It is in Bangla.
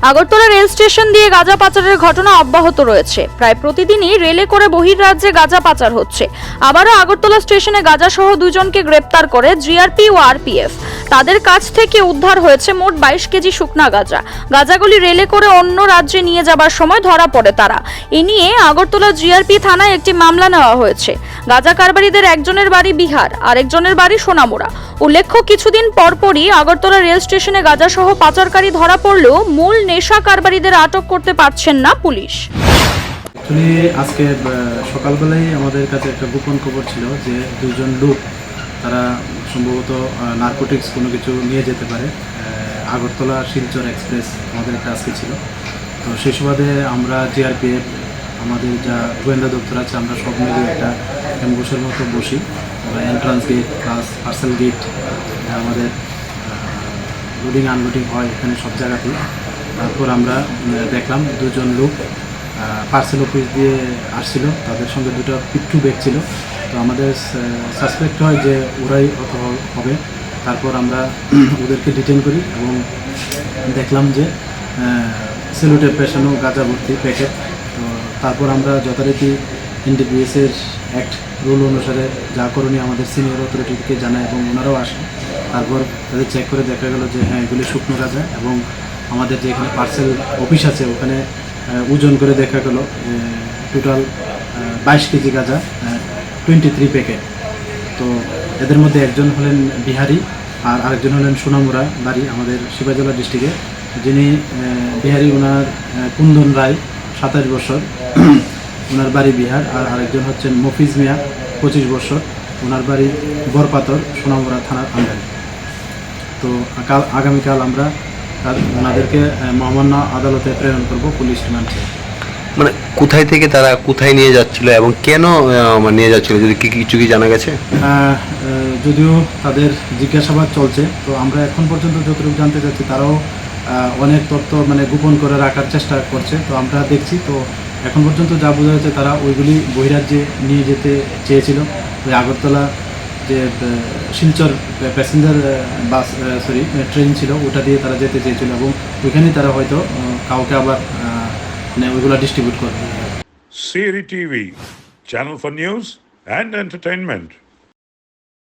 আগরতলা রেল স্টেশন দিয়ে গাঁজা পাচারের ঘটনা অব্যাহত রয়েছে। প্রায় প্রতিদিনই রেলে করে বহির্রাজ্যে গাঁজা পাচার হচ্ছে। আবারও আগরতলা স্টেশনে গাঁজা সহ দুজনকে গ্রেপ্তার করে জিআরপি ও আরপিএফ। তাদের কাছ থেকে উদ্ধার হয়েছে মোট 22 কেজি শুকনা গাঁজা। গাঁজাগুলি রেলে করে অন্য রাজ্যে নিয়ে যাবার সময় ধরা পড়ে তারা। এ নিয়ে আগরতলা জিআরপি থানায় একটি মামলা নেওয়া হয়েছে। গাঁজা কারবারিদের একজনের বাড়ি বিহার, আরেকজনের বাড়ি সোনামুড়া। উল্লেখ্য, কিছুদিন পরপরই আগরতলা রেল স্টেশনে গাঁজা সহ পাচারকারী ধরা পড়লেও মূল নেশা কারবারিদের আটক করতে পারছেন না পুলিশ। অ্যাকচুয়ালি আজকে সকালবেলায় আমাদের কাছে একটা গোপন খবর ছিল যে দুজন লোক তারা সম্ভবত নার্কোটিক্স কোনো কিছু নিয়ে যেতে পারে। আগরতলা শিলচর এক্সপ্রেস আমাদের একটা আজকে ছিল। তো সেই সুবাদে আমরা জিআরপিএফ, আমাদের যা গোয়েন্দা দপ্তর আছে, আমরা সব মিলিয়ে একটা অ্যাম্বুসের মতো বসি। Entrance gate plus parcel gate, আমাদের লোডিং আনলোডিং হয় এখানে সব জায়গাতেই। তারপর আমরা দেখলাম দুজন লোক পার্সেল অফিস দিয়ে আসছিল, তাদের সঙ্গে দুটো পিট্টু ব্যাগ ছিল। তো আমাদের সাসপেক্ট হয় যে ওরাই হবে। তারপর আমরা ওদেরকে ডিটেইন করি এবং দেখলাম যে সেলুটে পেশানো গাঁজা ভর্তি প্যাকেট। তো তারপর আমরা যথারীতি এনডিপিএসের অ্যাক্ট রুল অনুসারে যা করণীয় আমাদের সিনিয়র অথরিটিকে জানাই এবং ওনারাও আসেন। তারপর তাদের চেক করে দেখা গেল যে হ্যাঁ, এগুলি শুকনো গাঁজা এবং আমাদের যে এখানে পার্সেল অফিস আছে ওখানে ওজন করে দেখা গেল টোটাল 22 কেজি গাঁজা, 23 প্যাকেট। তো এদের মধ্যে একজন হলেন বিহারি আর আরেকজন হলেন সোনামুড়া বাড়ি আমাদের শিবাজলা ডিস্ট্রিক্টে। যিনি বিহারি, ওনার কুন্দন রায়, 27 বছর, ওনার বাড়ি বিহার। আর আরেকজন হচ্ছেন মফিজ মিয়া, 25 বছর, ওনার বাড়ি বরপাতর, সোনামুড়া থানার আন্ডারে। তো আগামীকাল আমরা ওনাদেরকে মহামান্য আদালতে প্রেরণ করব পুলিশ রিমান্ডে। মানে কোথায় থেকে তারা কোথায় নিয়ে যাচ্ছিল এবং কেন নিয়ে যাচ্ছিল, যদি কিছু কি জানা গেছে? যদিও তাদের জিজ্ঞাসাবাদ চলছে, তো আমরা এখন পর্যন্ত যতটুকু জানতে চাচ্ছি তারাও অনেক তথ্য গোপন করে রাখার চেষ্টা করছে। তো আমরা দেখছি, তো এখন পর্যন্ত যা বোঝা যাচ্ছে তারা ওইগুলি বহিরাজ্যে নিয়ে যেতে চেয়েছিল। ওই আগরতলা যে শিলচর প্যাসেঞ্জার বাস ট্রেন ছিল ওটা দিয়ে তারা যেতে চেয়েছিল এবং ওইখানেই তারা হয়তো কাউকে আবার ওইগুলো ডিস্ট্রিবিউট করবে। Siri TV, channel for news and entertainment.